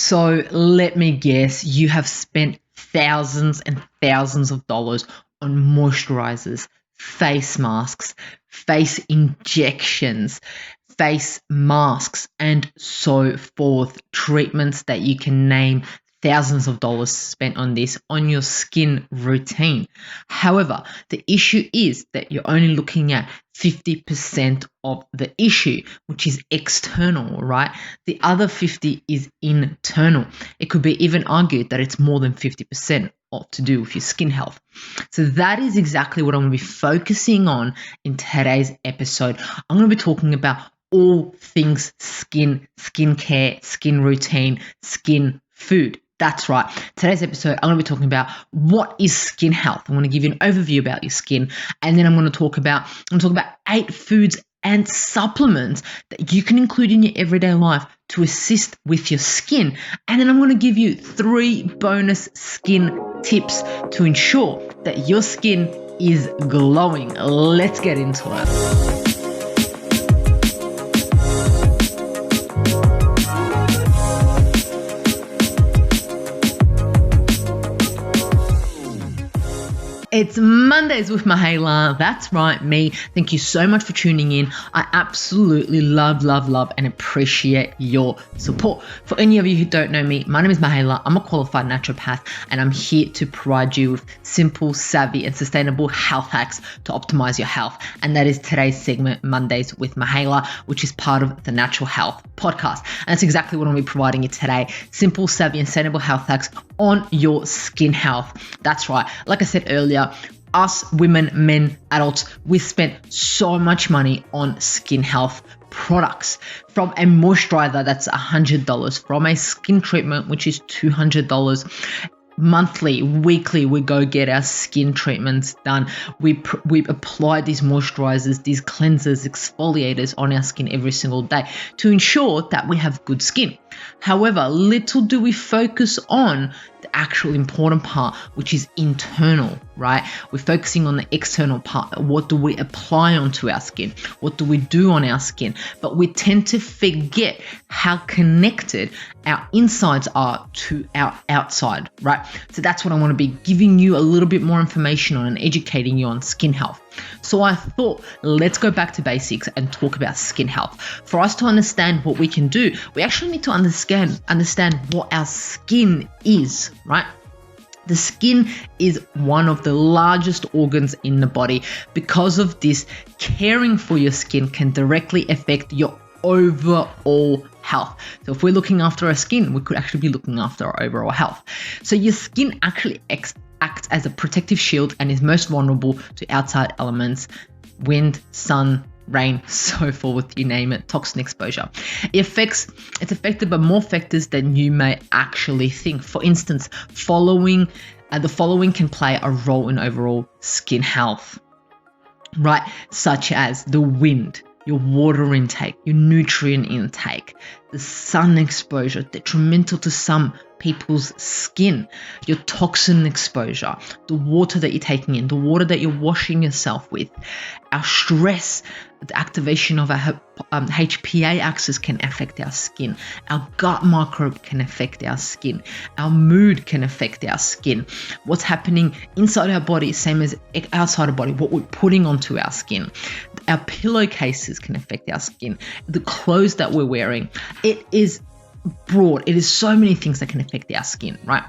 So let me guess, you have spent thousands and thousands of dollars on moisturizers, face masks, face injections, face masks, and so forth. Treatments that you can name, thousands of dollars spent on this, on your skin routine. However, the issue is that you're only looking at 50% of the issue, which is external, right? The other 50 is internal. It could be even argued that it's more than 50% to do with your skin health. So that is exactly what I'm going to be focusing on in today's episode. I'm going to be talking about all things skin, skincare, skin routine, skin food. That's right. Today's episode, I'm going to be talking about what is skin health. I'm going to give you an overview about your skin, and then I'm going to talk about 8 foods and supplements that you can include in your everyday life to assist with your skin. And then I'm going to give you 3 bonus skin tips to ensure that your skin is glowing. Let's get into it. It's Mondays with Mihaela. That's right, me. Thank you so much for tuning in. I absolutely love, and appreciate your support. For any of you who don't know me, my name is Mihaela. I'm a qualified naturopath, and I'm here to provide you with simple, savvy, and sustainable health hacks to optimize your health. And that is today's segment, Mondays with Mihaela, which is part of the Natural Health podcast. And that's exactly what I'm going to be providing you today. Simple, savvy, and sustainable health hacks on your skin health. That's right. Like I said earlier, us women, men, adults, we spent so much money on skin health products. From a moisturizer, that's $100. From a skin treatment, which is $200. Monthly, weekly, we go get our skin treatments done. We apply these moisturizers, these cleansers, exfoliators on our skin every single day to ensure that we have good skin. However, little do we focus on the actual important part, which is internal, right? We're focusing on the external part. What do we apply onto our skin? What do we do on our skin? But we tend to forget how connected our insides are to our outside, right? So that's what I want to be giving you a little bit more information on and educating you on skin health. So I thought, let's go back to basics and talk about skin health. For us to understand what we can do, we actually need to understand what our skin is, right? The skin is one of the largest organs in the body. Because of this, caring for your skin can directly affect your overall health. So if we're looking after our skin, we could actually be looking after our overall health. So your skin actually acts as a protective shield and is most vulnerable to outside elements, wind, sun, rain, so forth, you name it, toxin exposure. It's affected by more factors than you may actually think. For instance, the following can play a role in overall skin health, right? Such as the wind, your water intake, your nutrient intake, the sun exposure, detrimental to some people's skin, your toxin exposure, the water that you're taking in, the water that you're washing yourself with, our stress, the activation of our HPA axis can affect our skin, our gut microbe can affect our skin, our mood can affect our skin, what's happening inside our body, same as outside our body, what we're putting onto our skin, our pillowcases can affect our skin, the clothes that we're wearing. It is broad. It is so many things that can affect our skin, right?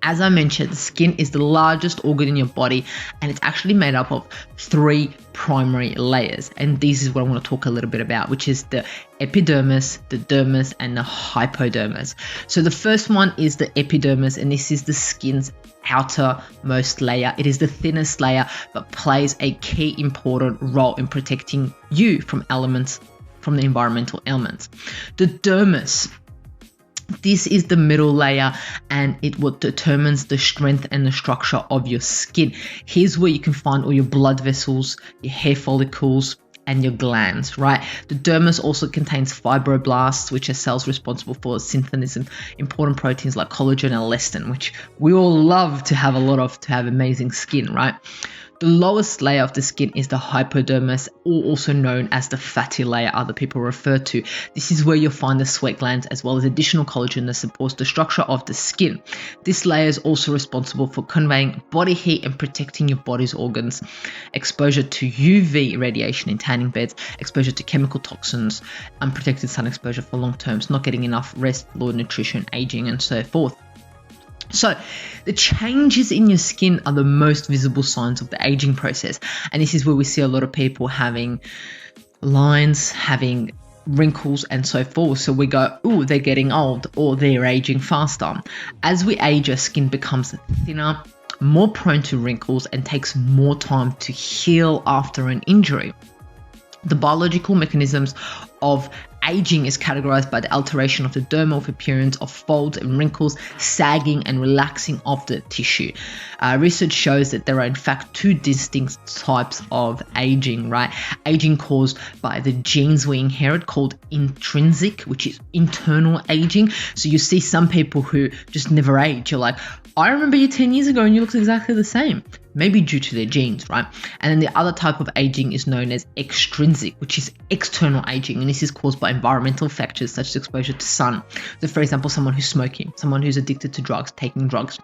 As I mentioned, the skin is the largest organ in your body, and it's actually made up of 3 primary layers. And this is what I want to talk a little bit about, which is the epidermis, the dermis, and the hypodermis. So the first one is the epidermis, and this is the skin's outermost layer. It is the thinnest layer, but plays a key important role in protecting you from the environmental elements. The dermis, this is the middle layer, and it what determines the strength and the structure of your skin. Here's where you can find all your blood vessels, your hair follicles, and your glands, right? The dermis also contains fibroblasts, which are cells responsible for synthesis important proteins like collagen and elastin, which we all love to have a lot of to have amazing skin, right? The lowest layer of the skin is the hypodermis, or also known as the fatty layer other people refer to. This is where you'll find the sweat glands as well as additional collagen that supports the structure of the skin. This layer is also responsible for conveying body heat and protecting your body's organs. Exposure to UV radiation in tanning beds, exposure to chemical toxins, unprotected sun exposure for long terms, not getting enough rest, low nutrition, aging, and so forth. So the changes in your skin are the most visible signs of the aging process. And this is where we see a lot of people having lines, having wrinkles, and so forth. So we go, ooh, they're getting old, or they're aging faster. As we age, our skin becomes thinner, more prone to wrinkles, and takes more time to heal after an injury. The biological mechanisms of aging is categorized by the alteration of the dermal appearance of folds and wrinkles, sagging and relaxing of the tissue. Research shows that there are in fact two distinct types of aging, right? Aging caused by the genes we inherit, called intrinsic, which is internal aging. So you see some people who just never age. You're like, I remember you 10 years ago and you looked exactly the same. Maybe due to their genes, right? And then the other type of aging is known as extrinsic, which is external aging. And this is caused by environmental factors such as exposure to sun. So for example, someone who's smoking, someone who's addicted to drugs, taking drugs,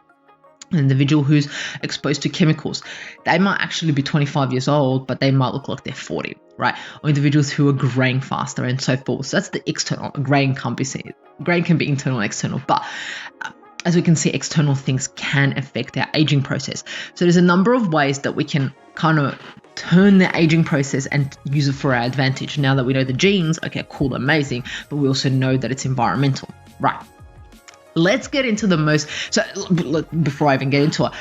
an individual who's exposed to chemicals. They might actually be 25 years old, but they might look like they're 40, right? Or individuals who are graying faster and so forth. So that's the external. Graying can be internal and external, but as we can see, external things can affect our aging process. So there's a number of ways that we can kind of turn the aging process and use it for our advantage. Now that we know the genes, okay, cool, amazing, but we also know that it's environmental, right? Let's get into the most, so before I even get into it,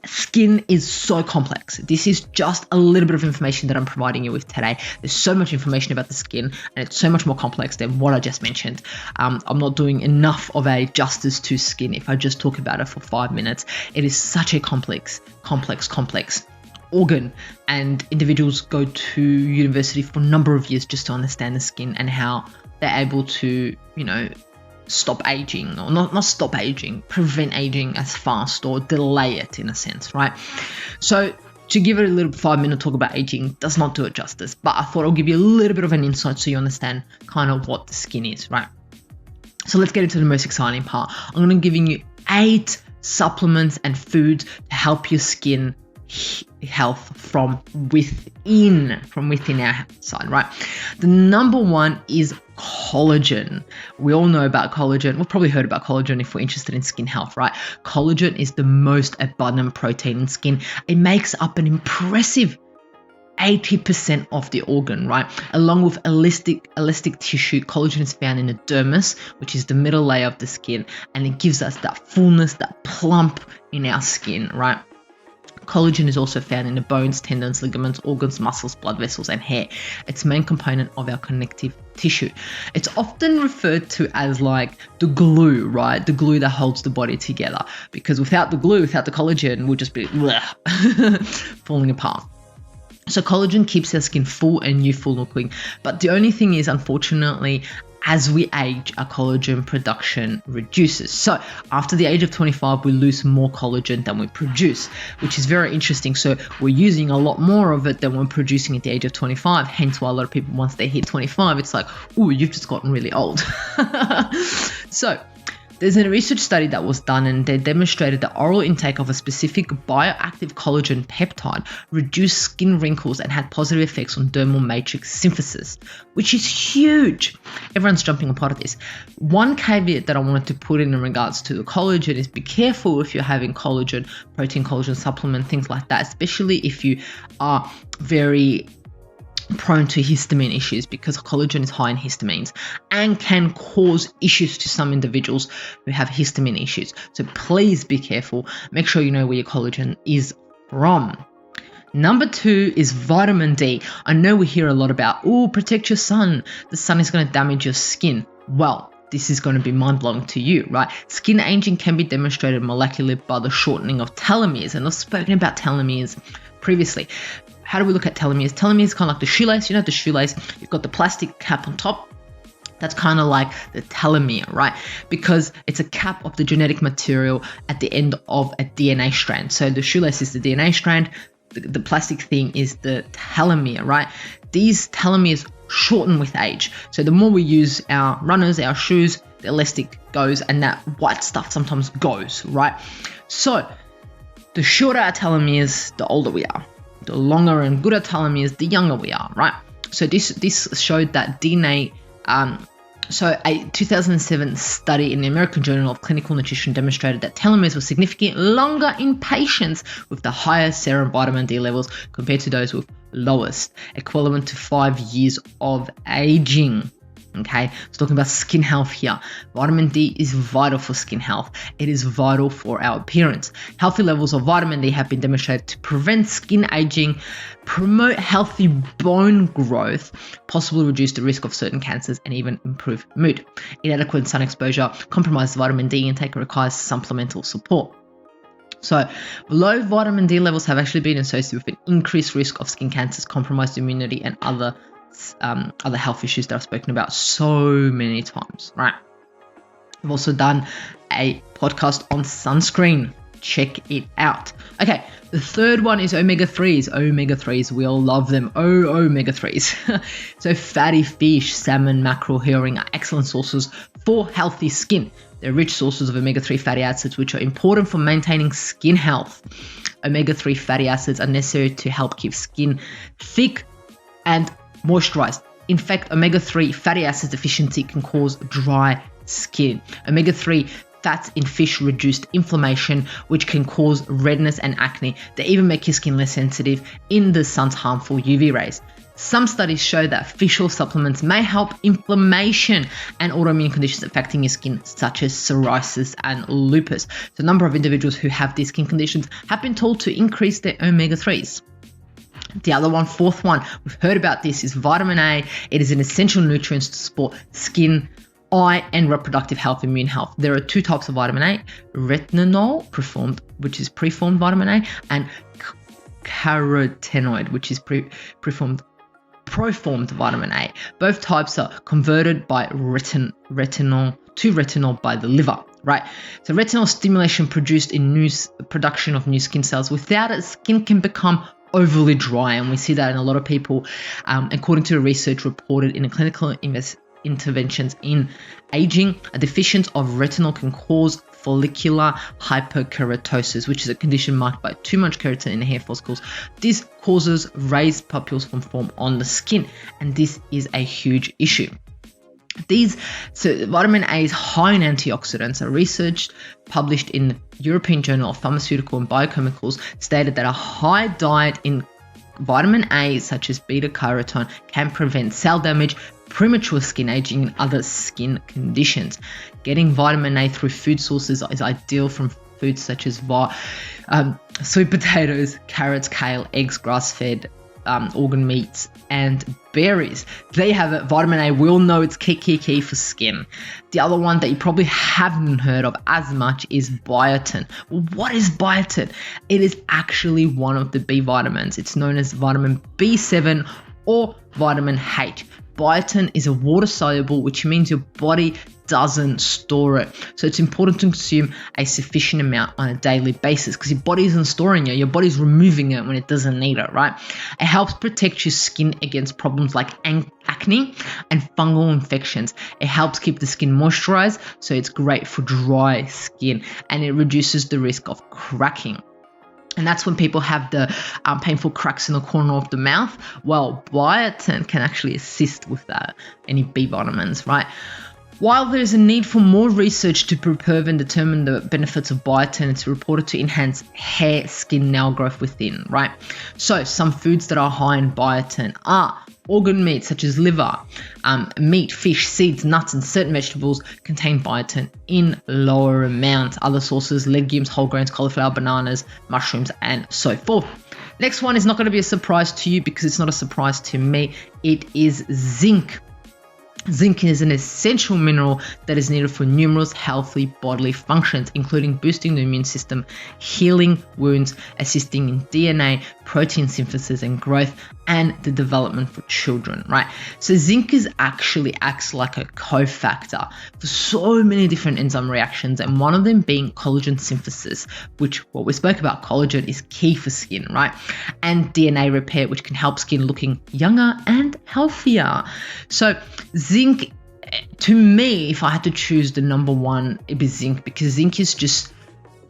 skin is so complex. This is just a little bit of information that I'm providing you with today. There's so much information about the skin, and it's so much more complex than what I just mentioned. I'm not doing enough of a justice to skin if I just talk about it for 5 minutes. It is such a complex organ, and individuals go to university for a number of years just to understand the skin and how they're able to, stop aging, or not stop aging, prevent aging as fast, or delay it in a sense, right? So to give it a little 5-minute talk about aging does not do it justice, but I thought I'll give you a little bit of an insight so you understand kind of what the skin is, right? So let's get into the most exciting part. I'm going to be giving you 8 supplements and foods to help your skin health from within our side, right? The number one is collagen. We all know about collagen. We've probably heard about collagen if we're interested in skin health, right? Collagen is the most abundant protein in skin. It makes up an impressive 80% of the organ, right? Along with elastic tissue, collagen is found in the dermis, which is the middle layer of the skin, and it gives us that fullness, that plump in our skin, right? Collagen is also found in the bones, tendons, ligaments, organs, muscles, blood vessels, and hair. It's a main component of our connective tissue. It's often referred to as like the glue, right? The glue that holds the body together. Because without the glue, without the collagen, we'll just be falling apart. So collagen keeps our skin full and youthful looking. But the only thing is, unfortunately, as we age, our collagen production reduces. So after the age of 25, we lose more collagen than we produce, which is very interesting. So we're using a lot more of it than we're producing at the age of 25. Hence why a lot of people, once they hit 25, it's like, ooh, you've just gotten really old. So there's a research study that was done, and they demonstrated that oral intake of a specific bioactive collagen peptide reduced skin wrinkles and had positive effects on dermal matrix synthesis, which is huge. Everyone's jumping on part of this. One caveat that I wanted to put in regards to the collagen is be careful if you're having collagen, protein collagen supplement, things like that, especially if you are very prone to histamine issues, because collagen is high in histamines and can cause issues to some individuals who have histamine issues. So please be careful. Make sure you know where your collagen is from. Number 2 is vitamin D. I know we hear a lot about, protect your sun. The sun is going to damage your skin. Well, this is going to be mind-blowing to you, right? Skin aging can be demonstrated molecularly by the shortening of telomeres. And I've spoken about telomeres previously. How do we look at telomeres? Telomeres is kind of like the shoelace. You know the shoelace, you've got the plastic cap on top. That's kind of like the telomere, right? Because it's a cap of the genetic material at the end of a DNA strand. So the shoelace is the DNA strand. the plastic thing is the telomere, right? These telomeres shorten with age. So the more we use our runners, our shoes, the elastic goes and that white stuff sometimes goes, right? So the shorter our telomeres, the older we are. The longer and gooder telomeres, the younger we are, right? So this showed that DNA, so a 2007 study in the American Journal of Clinical Nutrition demonstrated that telomeres were significantly longer in patients with the highest serum vitamin D levels compared to those with lowest, equivalent to 5 years of aging. Okay, so talking about skin health here. Vitamin D is vital for skin health. It is vital for our appearance. Healthy levels of vitamin D have been demonstrated to prevent skin aging, promote healthy bone growth, possibly reduce the risk of certain cancers, and even improve mood. Inadequate sun exposure compromises vitamin D intake and requires supplemental support. So low vitamin D levels have actually been associated with an increased risk of skin cancers, compromised immunity, and other health issues that I've spoken about so many times, right? I've also done a podcast on sunscreen. Check it out. Okay, the third one is omega-3s. Omega-3s, we all love them. Omega-3s. So fatty fish, salmon, mackerel, herring are excellent sources for healthy skin. They're rich sources of omega-3 fatty acids, which are important for maintaining skin health. Omega-3 fatty acids are necessary to help keep skin thick and moisturized. In fact, omega-3 fatty acid deficiency can cause dry skin. Omega-3 fats in fish reduce inflammation, which can cause redness and acne. They even make your skin less sensitive in the sun's harmful UV rays. Some studies show that fish oil supplements may help inflammation and autoimmune conditions affecting your skin, such as psoriasis and lupus. So a number of individuals who have these skin conditions have been told to increase their omega-3s. The other one, fourth one, we've heard about this, is vitamin A. It is an essential nutrient to support skin, eye, and reproductive health, immune health. There are two types of vitamin A, retinol, which is preformed vitamin A, and carotenoid, which is proformed vitamin A. Both types are converted by retinol by the liver, right? So retinol stimulation produced in production of new skin cells. Without it, skin can become overly dry, and we see that in a lot of people, according to research reported in a clinical interventions in aging. A deficiency of retinol can cause follicular hyperkeratosis, which is a condition marked by too much keratin in the hair follicles. This causes raised papules from form on the skin, and this is a huge issue. So vitamin A is high in antioxidants. A research published in the European Journal of Pharmaceutical and Biochemicals stated that a high diet in vitamin A, such as beta-carotene, can prevent cell damage, premature skin aging, and other skin conditions. Getting vitamin A through food sources is ideal from foods such as sweet potatoes, carrots, kale, eggs, grass-fed organ meats, and berries. They have it. Vitamin A, we all know it's key for skin. The other one that you probably haven't heard of as much is biotin. Well, what is biotin? It is actually one of the B vitamins. It's known as vitamin B7 or vitamin H. Biotin is a water soluble, which means your body doesn't store it. So it's important to consume a sufficient amount on a daily basis, because your body isn't storing it, your body's removing it when it doesn't need it, right? It helps protect your skin against problems like acne and fungal infections. It helps keep the skin moisturized, so it's great for dry skin, and it reduces the risk of cracking. And that's when people have the painful cracks in the corner of the mouth. Well, biotin can actually assist with that, any B vitamins, right? While there's a need for more research to prove and determine the benefits of biotin, it's reported to enhance hair, skin, nail growth within, right? So some foods that are high in biotin are organ meats such as liver, meat, fish, seeds, nuts, and certain vegetables contain biotin in lower amounts. Other sources, legumes, whole grains, cauliflower, bananas, mushrooms, and so forth. Next one is not going to be a surprise to you because it's not a surprise to me. It is zinc. Zinc is an essential mineral that is needed for numerous healthy bodily functions, including boosting the immune system, healing wounds, assisting in DNA protein synthesis and growth, and the development for children, right? So zinc actually acts like a cofactor for so many different enzyme reactions, and one of them being collagen synthesis, which what we spoke about, collagen is key for skin, right? And DNA repair, which can help skin looking younger and healthier. So zinc, to me, if I had to choose the number one, it'd be zinc, because zinc is just,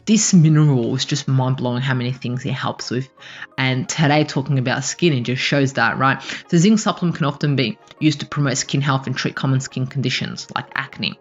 this mineral is just mind-blowing how many things it helps with. And today, talking about skin, it just shows that, right? So zinc supplement can often be used to promote skin health and treat common skin conditions like acne.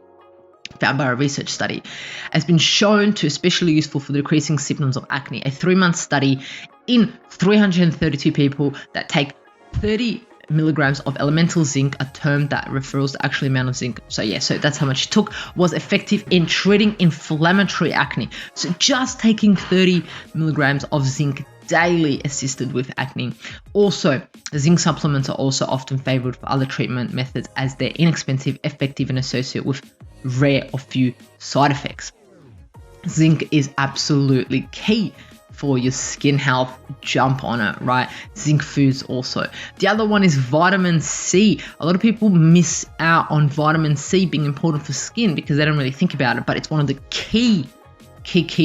Found by a research study, has been shown to especially useful for decreasing symptoms of acne. A 3-month study in 332 people that take 30 milligrams of elemental zinc, a term that refers to the actual amount of zinc. So that's how much it took, was effective in treating inflammatory acne. So just taking 30 milligrams of zinc daily assisted with acne. Also, zinc supplements are also often favored for other treatment methods as they're inexpensive, effective, and associated with rare or few side effects. Zinc is absolutely key for your skin health. Jump on it, right? Zinc foods also. The other one is vitamin C. A lot of people miss out on vitamin C being important for skin because they don't really think about it, but it's one of the key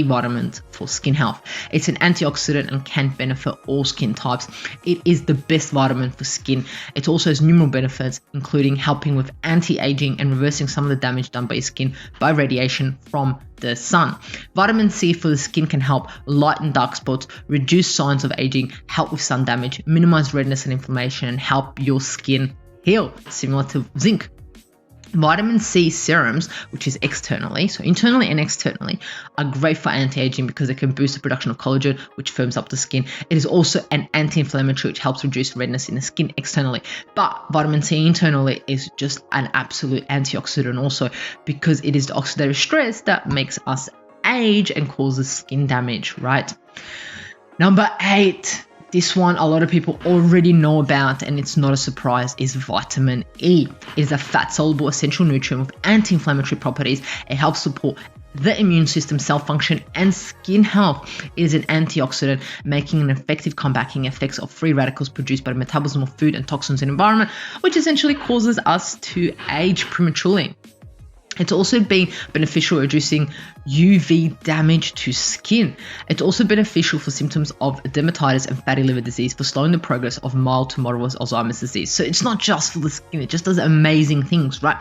vitamins for skin health. It's an antioxidant and can benefit all skin types. It is the best vitamin for skin. It also has numerous benefits, including helping with anti-aging and reversing some of the damage done by your skin by radiation from the sun. Vitamin C for the skin can help lighten dark spots, reduce signs of aging, help with sun damage, minimize redness and inflammation, and help your skin heal, similar to zinc. Vitamin C serums, which is externally, so internally and externally, are great for anti-aging because they can boost the production of collagen, which firms up the skin. It is also an anti-inflammatory, which helps reduce redness in the skin externally. But vitamin C internally is just an absolute antioxidant also, because it is the oxidative stress that makes us age and causes skin damage, right? Number 8. This one a lot of people already know about, and it's not a surprise, is vitamin E. It is a fat-soluble essential nutrient with anti-inflammatory properties. It helps support the immune system, cell function, and skin health. It is an antioxidant, making an effective combating effects of free radicals produced by the metabolism of food and toxins in the environment, which essentially causes us to age prematurely. It's also been beneficial at reducing UV damage to skin. It's also beneficial for symptoms of dermatitis and fatty liver disease, for slowing the progress of mild to moderate Alzheimer's disease. So it's not just for the skin, it just does amazing things, right?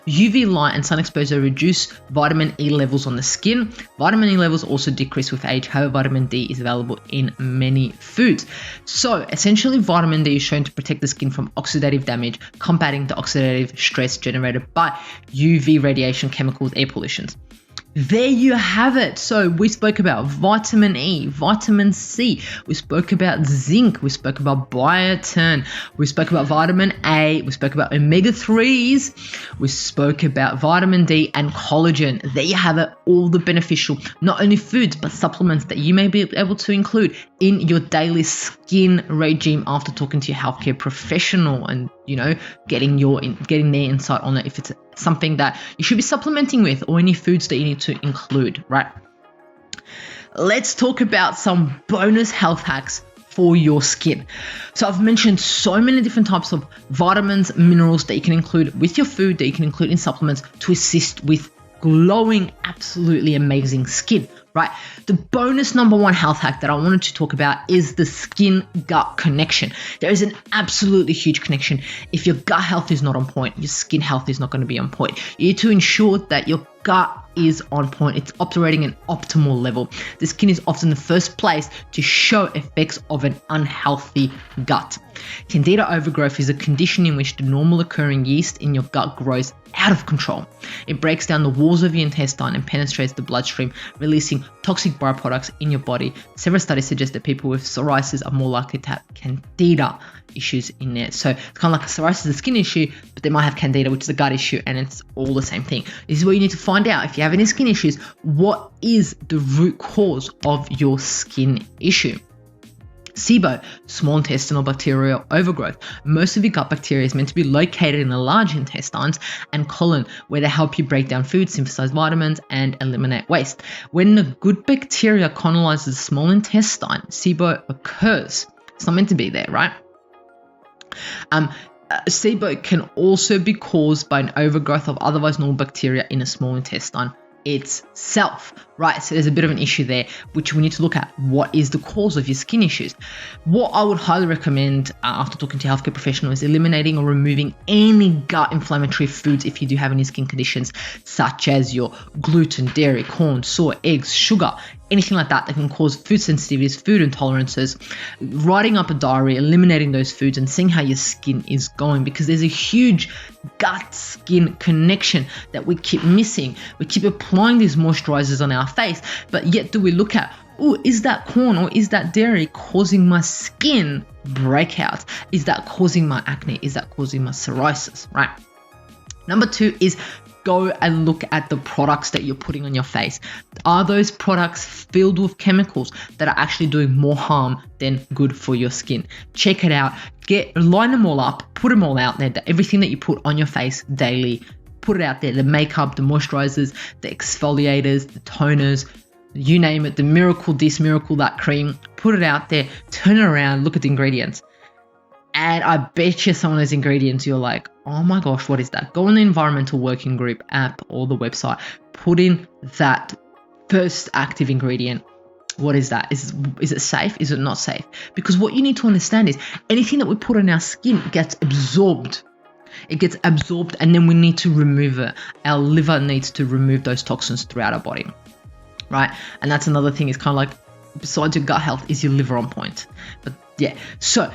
UV light and sun exposure reduce vitamin E levels on the skin. Vitamin E levels also decrease with age. However, vitamin D is available in many foods. So essentially, vitamin D is shown to protect the skin from oxidative damage, combating the oxidative stress generated by UV radiation, chemicals, air pollutions. There you have it. So we spoke about vitamin E, vitamin C, we spoke about zinc, we spoke about biotin, we spoke about vitamin A, we spoke about omega-3s, we spoke about vitamin D and collagen. There you have it, all the beneficial, not only foods, but supplements that you may be able to include in your daily skin regime after talking to your healthcare professional and, getting their insight on it if it's something that you should be supplementing with, or any foods that you need to include, right? Let's talk about some bonus health hacks for your skin. So I've mentioned so many different types of vitamins, minerals that you can include with your food, that you can include in supplements to assist with glowing, absolutely amazing skin, right? The bonus number 1 health hack that I wanted to talk about is the skin-gut connection. There is an absolutely huge connection. If your gut health is not on point, your skin health is not going to be on point. You need to ensure that your gut is on point. It's operating at an optimal level. The skin is often the first place to show effects of an unhealthy gut. Candida overgrowth is a condition in which the normal occurring yeast in your gut grows out of control. It breaks down the walls of your intestine and penetrates the bloodstream, releasing toxic byproducts in your body. Several studies suggest that people with psoriasis are more likely to have candida issues in there. So it's kind of like psoriasis is a skin issue, but they might have candida, which is a gut issue, and it's all the same thing. This is where you need to find out, if you have any skin issues, what is the root cause of your skin issue. SIBO, small intestinal bacterial overgrowth. Most of your gut bacteria is meant to be located in the large intestines and colon, where they help you break down food, synthesize vitamins, and eliminate waste. When the good bacteria colonizes the small intestine, SIBO occurs. It's not meant to be there, right? SIBO can also be caused by an overgrowth of otherwise normal bacteria in a small intestine itself, right? So there's a bit of an issue there, which we need to look at. What is the cause of your skin issues? What I would highly recommend after talking to a healthcare professional is eliminating or removing any gut inflammatory foods if you do have any skin conditions, such as your gluten, dairy, corn, soy, eggs, sugar, anything like that can cause food sensitivities, food intolerances. Writing up a diary, eliminating those foods and seeing how your skin is going, because there's a huge gut-skin connection that we keep missing. We keep applying these moisturizers on our face, but yet do we look at, oh, is that corn or is that dairy causing my skin breakouts? Is that causing my acne? Is that causing my psoriasis, right? Number 2 is go and look at the products that you're putting on your face. Are those products filled with chemicals that are actually doing more harm than good for your skin? Check it out. Line them all up, put them all out there. Everything that you put on your face daily, put it out there. The makeup, the moisturizers, the exfoliators, the toners, you name it, the miracle this, miracle that cream. Put it out there, turn it around, look at the ingredients. And I bet you some of those ingredients, you're like, oh my gosh, what is that? Go on the Environmental Working Group app or the website. Put in that first active ingredient. What is that? Is it safe? Is it not safe? Because what you need to understand is anything that we put on our skin gets absorbed. It gets absorbed and then we need to remove it. Our liver needs to remove those toxins throughout our body, right? And that's another thing. It's kind of like, besides your gut health, is your liver on point? But yeah, so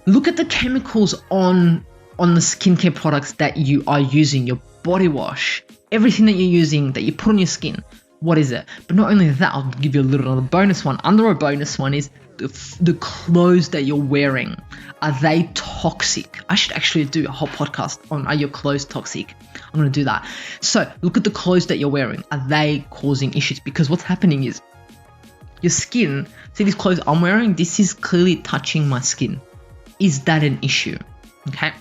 look at the chemicals on the skincare products that you are using, your body wash, everything that you're using, that you put on your skin. What is it? But not only that, I'll give you a little bonus one. Under a bonus one is the clothes that you're wearing. Are they toxic? I should actually do a whole podcast on, are your clothes toxic? I'm going to do that. So look at the clothes that you're wearing. Are they causing issues? Because what's happening is your skin, see these clothes I'm wearing, this is clearly touching my skin. Is that an issue? Okay.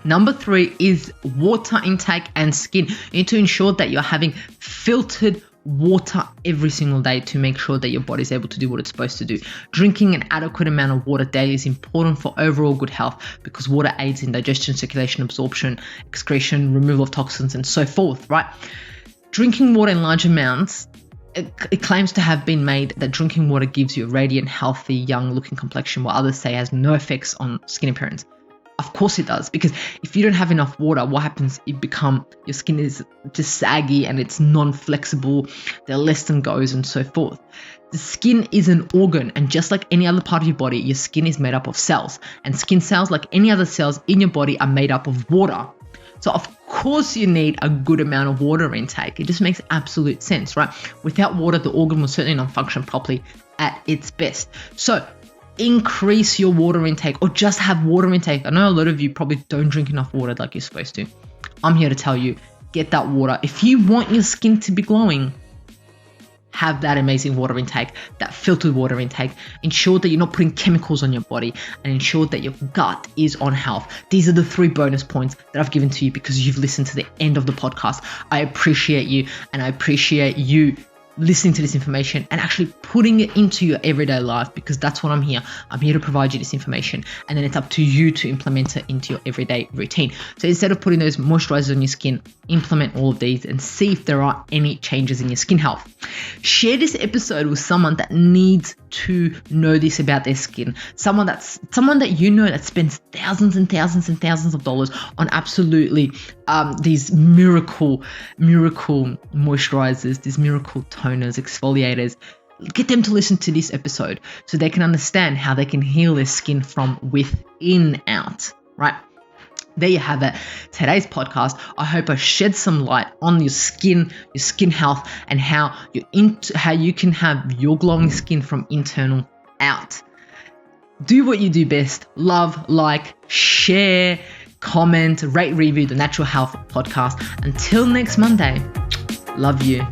Number 3 is water intake and skin. You need to ensure that you're having filtered water every single day to make sure that your body is able to do what it's supposed to do. Drinking an adequate amount of water daily is important for overall good health because water aids in digestion, circulation, absorption, excretion, removal of toxins, and so forth, right? Drinking water in large amounts, it claims to have been made that drinking water gives you a radiant, healthy, young-looking complexion, while others say it has no effects on skin appearance. Of course it does, because if you don't have enough water, what happens? Your skin is just saggy and it's non-flexible, the elastin goes and so forth. The skin is an organ, and just like any other part of your body, your skin is made up of cells, and skin cells, like any other cells in your body, are made up of water. So of course you need a good amount of water intake. It just makes absolute sense, right? Without water, the organ will certainly not function properly at its best. So increase your water intake, or just have water intake. I know a lot of you probably don't drink enough water like you're supposed to. I'm here to tell you, get that water. If you want your skin to be glowing, have that amazing water intake, that filtered water intake. Ensure that you're not putting chemicals on your body, and ensure that your gut is on health. These are the 3 bonus points that I've given to you because you've listened to the end of the podcast. I appreciate you, and I appreciate you listening to this information and actually putting it into your everyday life, because that's what I'm here. I'm here to provide you this information, and then it's up to you to implement it into your everyday routine. So instead of putting those moisturizers on your skin, implement all of these and see if there are any changes in your skin health. Share this episode with someone that needs to know this about their skin. Someone that you know that spends thousands and thousands and thousands of dollars on absolutely these miracle moisturizers, these miracle toners, exfoliators. Get them to listen to this episode so they can understand how they can heal their skin from within out, right? There you have it. Today's podcast. I hope I shed some light on your skin health, and how you can have your glowing skin from internal out. Do what you do best. Love, like, share, comment, rate, review the Natural Health Podcast. Until next Monday, love you.